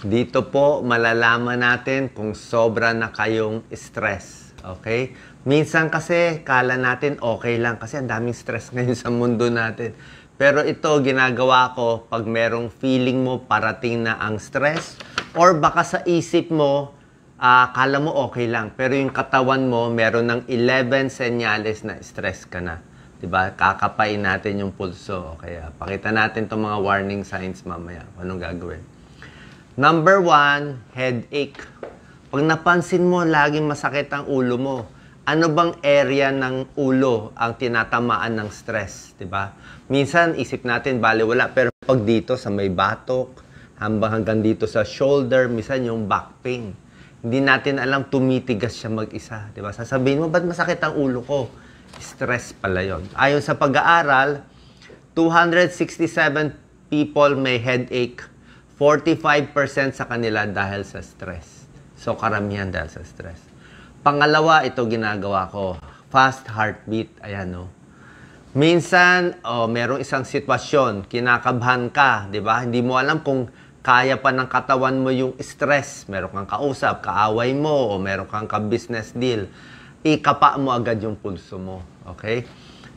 Dito po, malalaman natin kung sobra na kayong stress. Okay? Minsan kasi, kala natin okay lang kasi ang daming stress ngayon sa mundo natin. Pero ito, ginagawa ko pag merong feeling mo parating na ang stress or baka sa isip mo, kala mo okay lang. Pero yung katawan mo, meron ng 11 senyales na stress ka na. Diba? Kakapain natin yung pulso. Kaya pakita natin itong mga warning signs mamaya. Anong gagawin? Number 1, headache. Pag napansin mo, laging masakit ang ulo mo. Ano bang area ng ulo ang tinatamaan ng stress? Diba? Minsan, isip natin, bale wala. Pero pag dito sa may batok, hanggang dito sa shoulder, minsan yung back pain. Hindi natin alam, tumitigas siya mag-isa. Diba? Sasabihin mo, ba't masakit ang ulo ko? Stress pala yun. Ayon sa pag-aaral, 267 people may headache. 45% sa kanila dahil sa stress. So, karamihan dahil sa stress. Pangalawa, ito ginagawa ko. Fast heartbeat. Ayan, no. Minsan, merong isang sitwasyon, kinakabahan ka, di ba? Hindi mo alam kung kaya pa ng katawan mo yung stress. Meron kang kausap, kaaway mo, o meron kang ka-business deal. Ikapa mo agad yung pulso mo. Okay?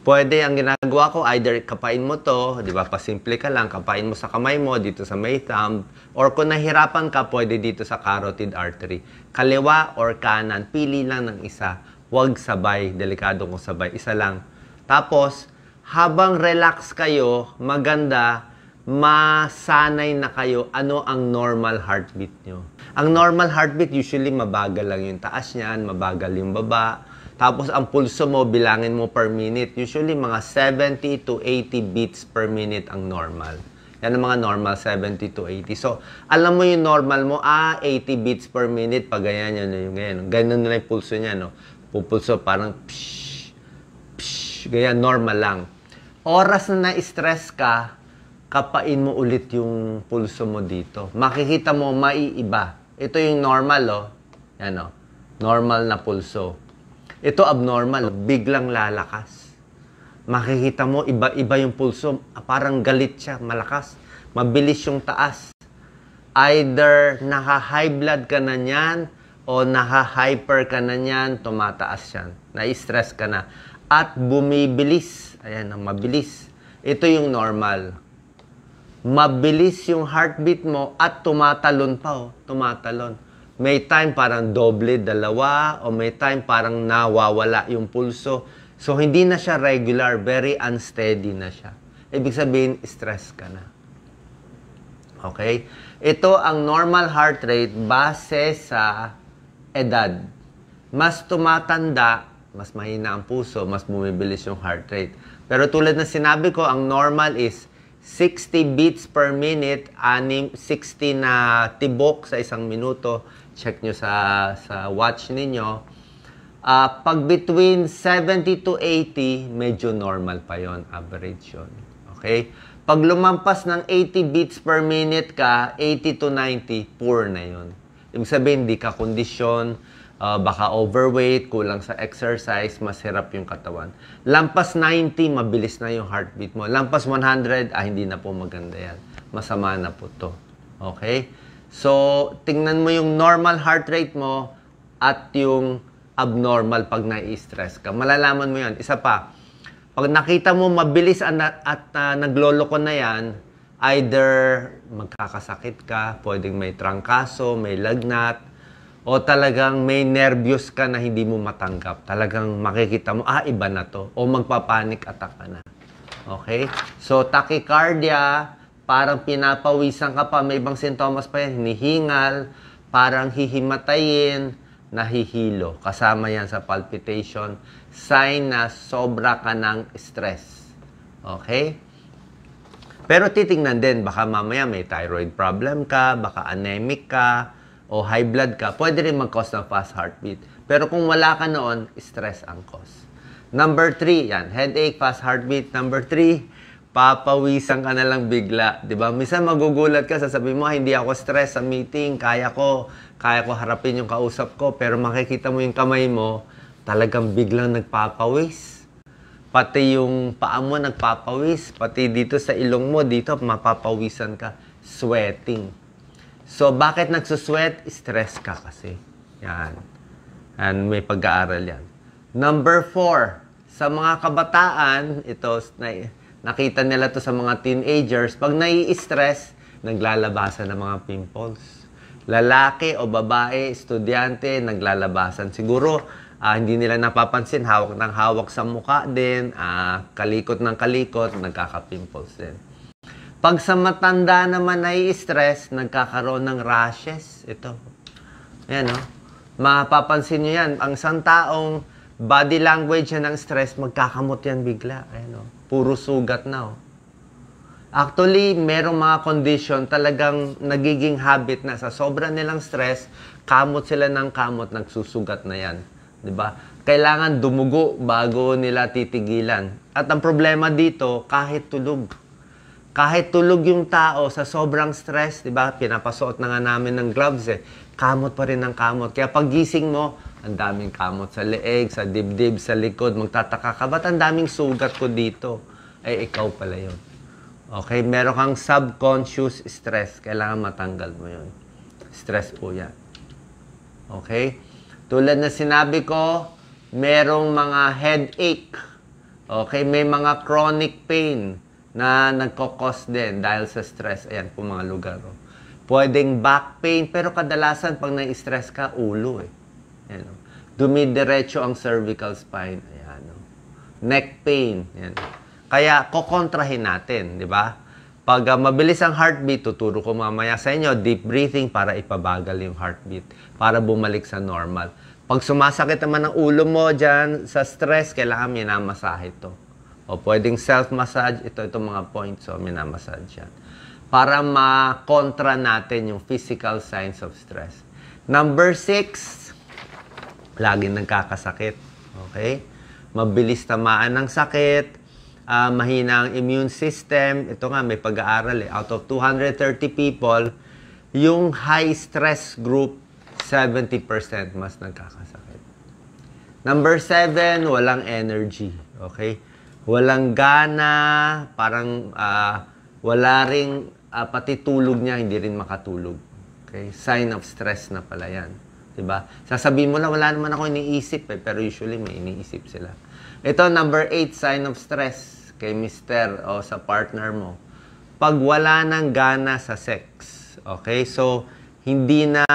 Pwede, ang ginagawa ko, either kapain mo to, di ba, pasimple ka lang, kapain mo sa kamay mo, dito sa may thumb, or kung nahirapan ka, pwede dito sa carotid artery. Kaliwa or kanan, pili lang ng isa. Huwag sabay, delikado kung sabay, isa lang. Tapos, habang relax kayo, maganda, masanay na kayo ano ang normal heartbeat nyo. Ang normal heartbeat, usually mabagal lang yung taas niyan, mabagal yung baba. Tapos, ang pulso mo, bilangin mo per minute. Usually, mga 70 to 80 beats per minute ang normal. Yan ang mga normal, 70 to 80. So, alam mo yung normal mo, 80 beats per minute, pag ganyan yun, yung ganyan. Ganyan na yung pulso niya, no? Pupulso parang psh, psh, ganyan, normal lang. Oras na na-stress ka, kapain mo ulit yung pulso mo dito. Makikita mo, maiiba. Ito yung normal, oh. Yan, oh. Normal na pulso. Ito abnormal, biglang lalakas. Makikita mo, iba-iba yung pulso. Parang galit siya, malakas. Mabilis yung taas. Either naka-high blood ka na niyan o naka-hyper ka na niyan, tumataas yan. Na-stress ka na. At bumibilis. Ayan, mabilis. Ito yung normal. Mabilis yung heartbeat mo at tumatalon pa, oh. Tumatalon. May time parang doble, dalawa, o may time parang nawawala yung pulso. So, hindi na siya regular, very unsteady na siya. Ibig sabihin, stress ka na. Okay? Ito ang normal heart rate base sa edad. Mas tumatanda, mas mahina ang puso, mas bumibilis yung heart rate. Pero tulad na sinabi ko, ang normal is 60 beats per minute, 60 na tibok sa isang minuto. Check nyo sa watch ninyo. Pag between 70 to 80, medyo normal pa yon, average yun. Okay? Pag lumampas ng 80 beats per minute ka, 80 to 90, poor na yun. Ibig sabihin, di ka kondisyon, baka overweight, kulang sa exercise, mas hirap yung katawan. Lampas 90, mabilis na yung heartbeat mo. Lampas 100, hindi na po maganda yan. Masama na po to. Okay? So, tingnan mo yung normal heart rate mo at yung abnormal pag nai-stress ka. Malalaman mo yan. Isa pa, pag nakita mo mabilis at nagloloko na yan, either magkakasakit ka, pwedeng may trangkaso, may lagnat, o talagang may nervyos ka na hindi mo matanggap. Talagang makikita mo, iba na to. O magpapanik attack ka na. Okay? So, tachycardia, parang pinapawisan ka pa, may ibang sintomas pa yan, hinihingal, parang hihimatayin, nahihilo. Kasama yan sa palpitation, sign na sobra ka ng stress. Okay? Pero titingnan din, baka mamaya may thyroid problem ka, baka anemic ka, o high blood ka, pwede rin mag-cause ng fast heartbeat. Pero kung wala ka noon, stress ang cause. Number 3, yan, headache, fast heartbeat. Number 3, papawisan ka na lang bigla, 'di ba? Minsan magugulat ka, sasabihin mo, hindi ako stress sa meeting, kaya ko harapin yung kausap ko, pero makikita mo yung kamay mo, talagang biglang nagpapawis. Pati yung paa mo nagpapawis, pati dito sa ilong mo, dito mapapawisan ka, sweating. So, bakit nagsusweat? Stress ka kasi. Yan. And may pag-aaral yan. Number 4, sa mga kabataan, ito, nakita nila to sa mga teenagers, pag nai-stress, naglalabasan ng mga pimples. Lalaki o babae, estudyante, naglalabasan. Siguro, hindi nila napapansin, hawak ng hawak sa mukha din, kalikot ng kalikot, nagkaka-pimples din. Pag sa matanda naman nai-stress, nagkakaroon ng rashes. Ito. Ayan, no? Mapapansin nyo yan. Ang isang taong body language yan ng stress, magkakamot yan bigla. Ayan, no? Puro sugat na. Oh. Actually, merong mga condition talagang nagiging habit na sa sobra nilang stress, kamot sila ng kamot, nagsusugat na yan. Diba? Kailangan dumugo bago nila titigilan. At ang problema dito, kahit tulog. Kahit tulog yung tao sa sobrang stress, diba? Pinapasuot na nga namin ng gloves eh. Kamot pa rin ng kamot. Kaya paggising mo, ang daming kamot sa leeg, sa dibdib, sa likod. Magtataka ka, ba't ang daming sugat ko dito? Ay, ikaw pala yun. Okay? Meron kang subconscious stress. Kailangan matanggal mo yun. Stress po yan. Okay? Tulad na sinabi ko, merong mga headache. Okay? May mga chronic pain na nagkokos din dahil sa stress. Ayan po mga lugar. Oh. Pwedeng back pain, pero kadalasan pag na-stress ka, ulo eh. Ayan, oh. Dumidiretso ang cervical spine. Ayan, oh. Neck pain. Ayan. Kaya kokontrahin natin, di ba? Pag mabilis ang heartbeat, tuturo ko mamaya sa inyo, deep breathing para ipabagal yung heartbeat, para bumalik sa normal. Pag sumasakit naman ang ulo mo dyan sa stress, kailangan minamasahe ito. O pwedeng self-massage, itong mga points, so minamassage yan. Para makontra natin yung physical signs of stress. Number 6, laging nagkakasakit. Okay? Mabilis tamaan ng sakit, mahina ang immune system. Ito nga, may pag-aaral eh. Out of 230 people, yung high stress group, 70% mas nagkakasakit. Number 7, walang energy. Okay? Walang gana, parang wala ring, pati tulog niya, hindi rin makatulog. Okay? Sign of stress na pala yan. Diba? Sasabihin mo na, wala naman ako iniisip eh, pero usually may iniisip sila. Ito, number 8, sign of stress kay mister o sa partner mo. Pag wala ng gana sa sex. Okay? So, hindi na,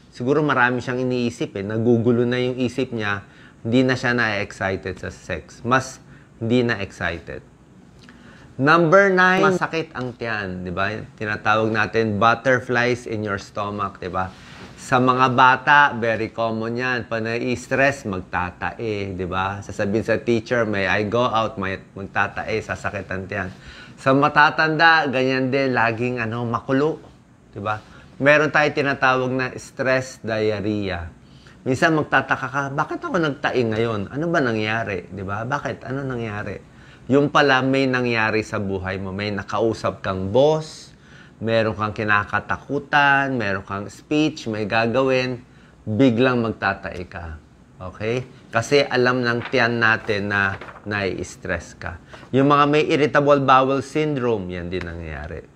siguro marami siyang iniisip eh, nagugulo na yung isip niya, hindi na siya na-excited sa sex. Mas hindi na excited. Number 9, masakit ang tiyan, 'di ba? Tinatawag natin butterflies in your stomach, 'di ba? Sa mga bata, very common 'yan. Pag na-stress, magtatae, 'di ba? Sasabihin sa teacher, "May I go out?" Magtatae, sasakit ang tiyan. Sa matatanda, ganyan din, laging makulo, 'di ba? Meron tayong tinatawag na stress diarrhea. Minsan magtataka ka, bakit ako nagtae ngayon? Ano ba nangyari? Di ba? Bakit? Ano nangyari? Yung pala may nangyari sa buhay mo. May nakausap kang boss, meron kang kinakatakutan, meron kang speech, may gagawin, biglang magtatae ka. Okay? Kasi alam ng tiyan natin na nai-stress ka. Yung mga may irritable bowel syndrome, yan din nangyayari.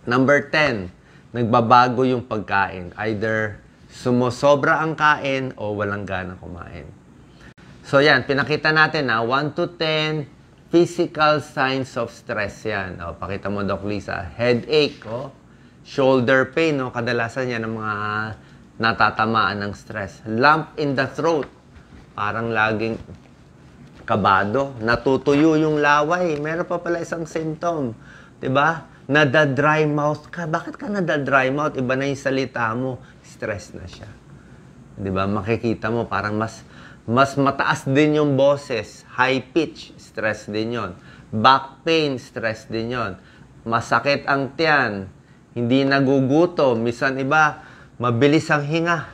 Number 10, nagbabago yung pagkain. Either sumusobra ang kain o walang gana kumain. So yan, pinakita natin na 1 to 10 physical signs of stress yan. O, pakita mo, Doc Lisa. Headache, shoulder pain, kadalasan yan ng mga natatamaan ng stress. Lump in the throat, parang laging kabado. Natutuyo yung laway. Meron pa pala isang symptom. Diba? Nada-dry mouth ka. Bakit ka nada-dry mouth? Iba na yung salita mo. Stress na siya. Diba? Makikita mo, parang mas mataas din yung boses. High pitch, stress din yon. Back pain, stress din yon. Masakit ang tiyan. Hindi nagugutom. Minsan iba, mabilis ang hinga.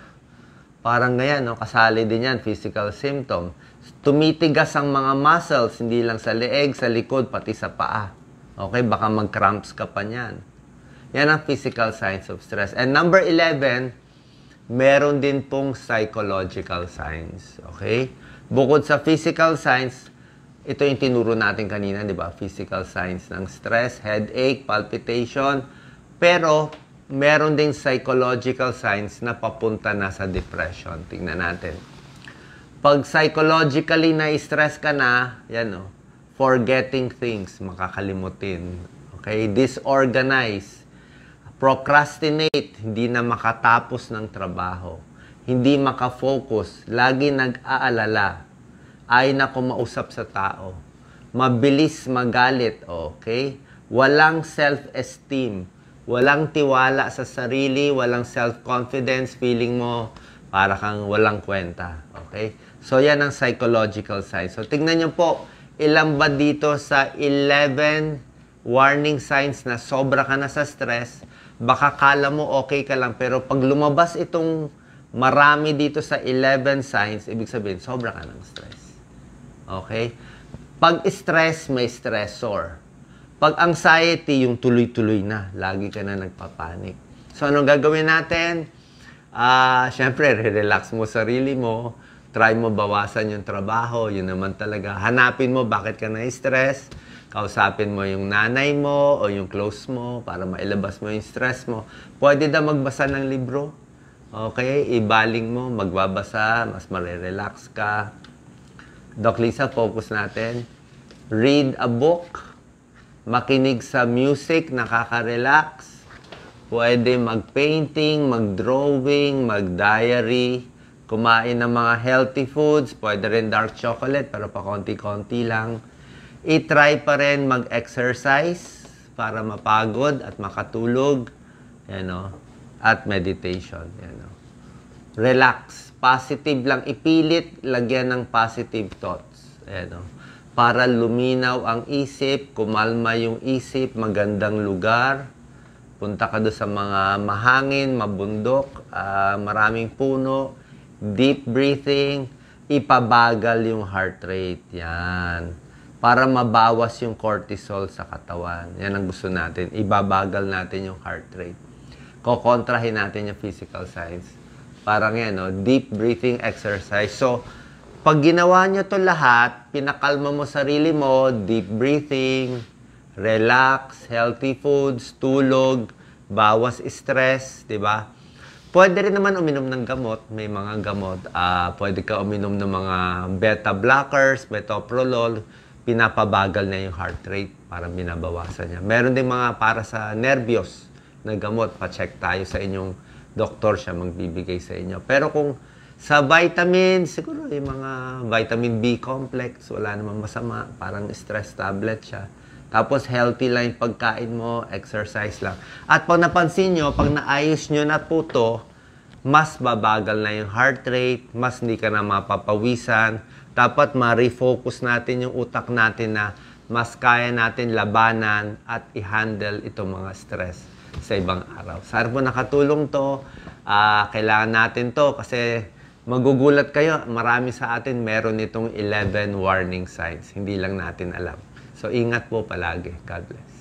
Parang ganyan, no? Kasali din yan, physical symptom. Tumitigas ang mga muscles, hindi lang sa leeg, sa likod, pati sa paa. Okay, baka mag-cramps ka pa niyan. Yan ang physical signs of stress. And number 11, meron din pong psychological signs. Okay? Bukod sa physical signs, ito yung tinuro natin kanina, di ba? Physical signs ng stress, headache, palpitation. Pero, meron ding psychological signs na papunta na sa depression. Tingnan natin. Pag psychologically na-stress ka na, yan o, forgetting things, makakalimutin. Okay? Disorganized. Procrastinate, hindi na makatapos ng trabaho. Hindi makafocus, lagi nag-aalala. Ay na kumausap sa tao. Mabilis magalit, okay? Walang self-esteem. Walang tiwala sa sarili, walang self-confidence, feeling mo para kang walang kwenta. Okay? So, yan ang psychological signs. So, tingnan nyo po, ilan ba dito sa 11 warning signs na sobra ka na sa stress, baka kala mo okay ka lang, pero pag lumabas itong marami dito sa 11 signs, ibig sabihin, sobra ka ng stress. Okay? Pag stress, may stressor. Pag anxiety, yung tuloy-tuloy na. Lagi ka na nagpapanik. So, anong gagawin natin? Siyempre, relax mo sarili mo. Try mo bawasan yung trabaho. Yun naman talaga. Hanapin mo bakit ka na-stress. Kausapin mo yung nanay mo o yung close mo para mailabas mo yung stress mo. Pwede na magbasa ng libro. Okay? Ibaling mo, magbabasa, mas marirelax ka. Doc Lisa, focus natin. Read a book. Makinig sa music, nakaka-relax. Pwede mag-painting, mag-drawing, mag-diary. Kumain ng mga healthy foods. Pwede rin dark chocolate, pero pa konti-konti lang. I-try pa rin mag-exercise para mapagod at makatulog. Yan, no? At meditation. Yan, no? Relax. Positive lang. Ipilit, lagyan ng positive thoughts. Yan, no? Para luminaw ang isip, kumalma yung isip, magandang lugar. Punta ka doon sa mga mahangin, mabundok, maraming puno, deep breathing, ipabagal yung heart rate. Yan. Para mabawas yung cortisol sa katawan. Yan ang gusto natin. Ibabagal natin yung heart rate. Kokontrahin natin yung physical signs. Parang yan, no? Deep breathing exercise. So, pag ginawa nyo to lahat, pinakalma mo sarili mo, deep breathing, relax, healthy foods, tulog, bawas stress, di ba? Pwede rin naman uminom ng gamot. May mga gamot. Pwede ka uminom ng mga beta blockers, metoprolol, pinapabagal na yung heart rate para binabawasan niya. Meron din mga para sa nervyos na gamot. Pa-check tayo sa inyong doktor, siya magbibigay sa inyo. Pero kung sa vitamins, siguro yung mga vitamin B complex, wala namang masama. Parang stress tablet siya. Tapos healthy lang yung pagkain mo, exercise lang. At pag napansin nyo, pag naayos nyo na po to, mas babagal na yung heart rate, mas hindi ka na mapapawisan. Dapat ma-refocus natin yung utak natin na mas kaya natin labanan at i-handle itong mga stress sa ibang araw. Sana po nakatulong to. Kailangan natin to kasi magugulat kayo, marami sa atin meron itong 11 warning signs. Hindi lang natin alam. So, ingat po palagi. God bless.